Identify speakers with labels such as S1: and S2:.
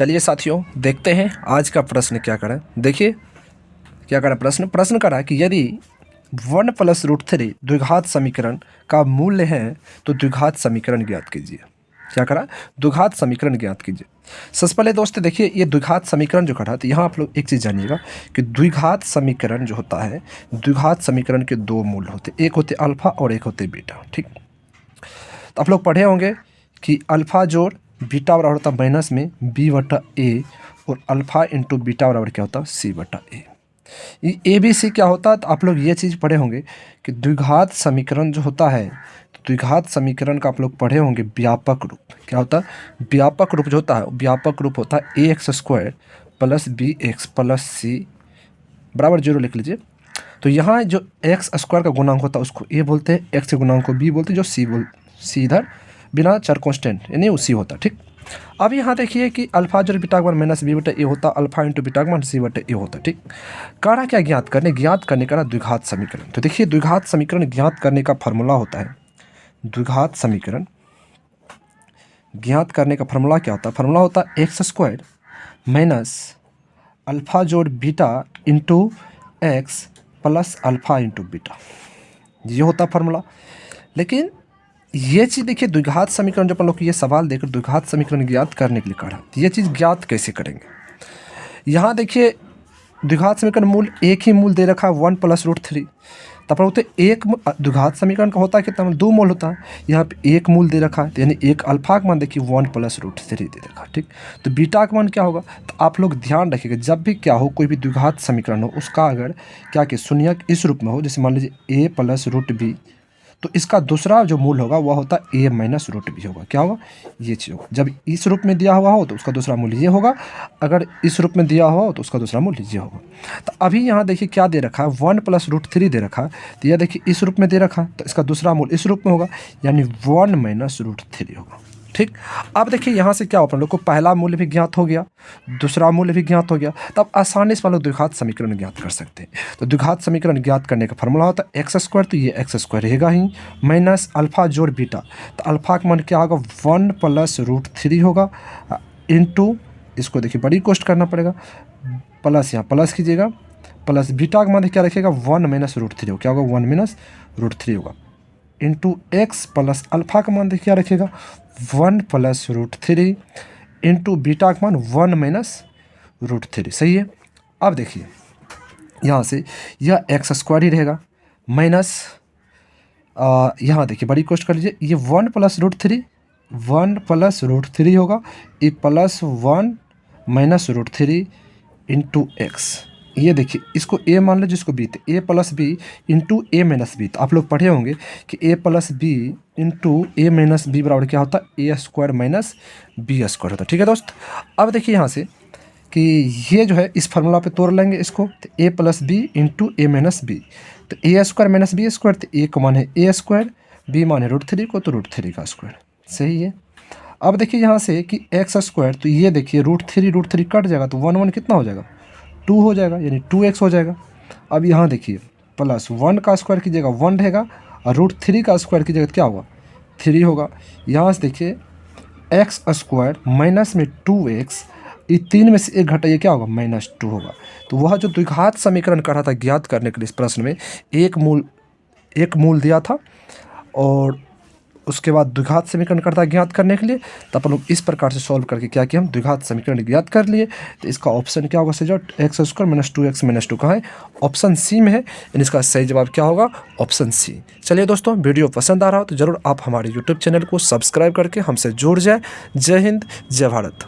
S1: चलिए साथियों, देखते हैं आज का प्रश्न क्या करें। देखिए क्या करें, प्रश्न करा कि यदि 1 + √3 द्विघात समीकरण का मूल्य है तो द्विघात समीकरण ज्ञात कीजिए। क्या करा, द्विघात समीकरण ज्ञात कीजिए। सबसे पहले दोस्तों देखिए, ये द्विघात समीकरण जो करा, तो यहाँ आप लोग एक चीज़ जानिएगा कि द्विघात समीकरण जो होता है, द्विघात समीकरण के दो मूल होते, एक होते अल्फा और एक होते बीटा। ठीक, तो आप लोग पढ़े होंगे कि अल्फा जोड़ बीटा बराबर होता माइनस में b/a और अल्फा इंटू बीटा बराबर क्या होता c/a। ये ABC क्या होता है, तो आप लोग ये चीज़ पढ़े होंगे कि द्विघात समीकरण जो होता है, तो द्विघात समीकरण का आप लोग पढ़े होंगे व्यापक रूप। क्या होता है, व्यापक रूप जो होता है, व्यापक रूप होता है ax² + bx + c बराबर 0 लिख लीजिए। तो यहाँ जो x² का गुणांक होता है उसको a बोलते हैं, x के गुणांक को b बोलते हैं, जो c इधर बिना चर कांस्टेंट यानी उसी होता। ठीक, अब यहाँ देखिए कि अल्फा जो बीटा का मान -b/a होता, अल्फा इंटू बीटा का मान c/a होता। ठीक, कारा क्या ज्ञात करने का द्विघात समीकरण। तो देखिए द्विघात समीकरण ज्ञात करने का फार्मूला होता है, द्विघात समीकरण ज्ञात करने का फार्मूला क्या होता है, फार्मूला होता है x² - अल्फा जोड़ beta into x + alpha into beta, ये होता है फार्मूला। लेकिन ये चीज़ देखिए, द्विघात समीकरण जब अपन लोग ये सवाल देकर द्विघात समीकरण ज्ञात करने के लिए कहा, तो ये चीज़ ज्ञात कैसे करेंगे। यहाँ देखिए द्विघात समीकरण मूल एक ही मूल दे रखा है 1 + √3, तब बोलते एक द्विघात समीकरण का होता है कितना, 2 मूल होता है। यहाँ पे एक मूल दे रखा है, तो यानी एक अल्फा का मान देखिए 1 + √3 दे रखा है। ठीक, तो बीटा का मान क्या होगा, तो आप लोग ध्यान रखिएगा जब भी क्या हो, कोई भी द्विघात समीकरण हो, उसका अगर क्या कि शून्यक इस रूप में हो, जैसे मान लीजिए a + √b, तो इसका दूसरा जो मूल होगा वह होता है a - √b होगा। क्या होगा, ये चीज़ होगा। जब इस रूप में दिया हुआ हो तो उसका दूसरा मूल्य ये होगा, अगर इस रूप में दिया हो तो उसका दूसरा मूल्य ये होगा। तो अभी यहाँ देखिए क्या दे रखा है, 1 + √3 दे रखा है, तो यह देखिए इस रूप में दे रखा है, तो इसका दूसरा मूल्य इस रूप में होगा, यानी 1 - √3 होगा। ठीक, अब देखिए यहाँ से क्या हो, अपन लोग को पहला मूल्य भी ज्ञात हो गया, दूसरा मूल्य भी ज्ञात हो गया, तब आसानी से हम लोग द्विघात समीकरण ज्ञात कर सकते हैं। तो द्विघात समीकरण ज्ञात करने का फार्मूला होता है x², तो ये x² रहेगा ही, माइनस अल्फा जोड़ बीटा, तो अल्फा का मान क्या होगा 1 + √3 होगा, इंटू इसको देखिए बड़ी कोष्ट करना पड़ेगा, प्लस यहाँ प्लस कीजिएगा, प्लस बीटा का मान क्या रखिएगा 1 - √3 होगा। क्या होगा, 1 - √3 होगा, इंटू x प्लस अल्फा का मान देखिए क्या रखेगा 1 + √3 इंटू बीटा का मान 1 - √3। सही है। अब देखिए यहाँ से यह x² ही रहेगा, माइनस यहाँ देखिए बड़ी कोष्ट कर लीजिए, ये 1 + √3 1 + √3 होगा, ये +1 - √3 इंटू x। ये देखिए इसको a मान लो, जिसको b, तो a + b into a - b। तो आप लोग पढ़े होंगे कि a + b into a - b बराबर क्या होता है, a² - b² होता है। ठीक है दोस्त, अब देखिए यहाँ से कि ये जो है इस फार्मूला पे तोड़ लेंगे इसको, तो a + b into a - b, तो a² - b², तो a का मान है a², b मान है √3 को, तो √3 का स्क्वायर। सही है। अब देखिए यहाँ से कि x², तो ये देखिए √3 कट जाएगा, तो 1 1 कितना हो जाएगा 2 हो जाएगा, यानी 2x हो जाएगा। अब यहाँ देखिए +1 का स्क्वायर कीजिएगा 1 रहेगा, और √3 का स्क्वायर कीजिएगा तो क्या होगा 3 होगा। यहाँ से देखिए x² माइनस में 2x, ये 3 में से 1 घटाइए क्या होगा -2 होगा। तो वह जो द्विघात समीकरण कर रहा था ज्ञात करने के लिए इस प्रश्न में एक मूल दिया था, और उसके बाद द्विघात समीकरण करता ज्ञात करने के लिए, तो अपन लोग इस प्रकार से सॉल्व करके क्या किया, हम द्विघात समीकरण ज्ञात कर लिए। तो इसका ऑप्शन क्या होगा, सही जवाब x² - 2x - 2 कहाँ है, ऑप्शन सी में है, यानी इसका सही जवाब क्या होगा, ऑप्शन सी। चलिए दोस्तों, वीडियो पसंद आ रहा हो तो ज़रूर आप हमारे यूट्यूब चैनल को सब्सक्राइब करके हमसे जुड़ जाए। जय हिंद, जय भारत।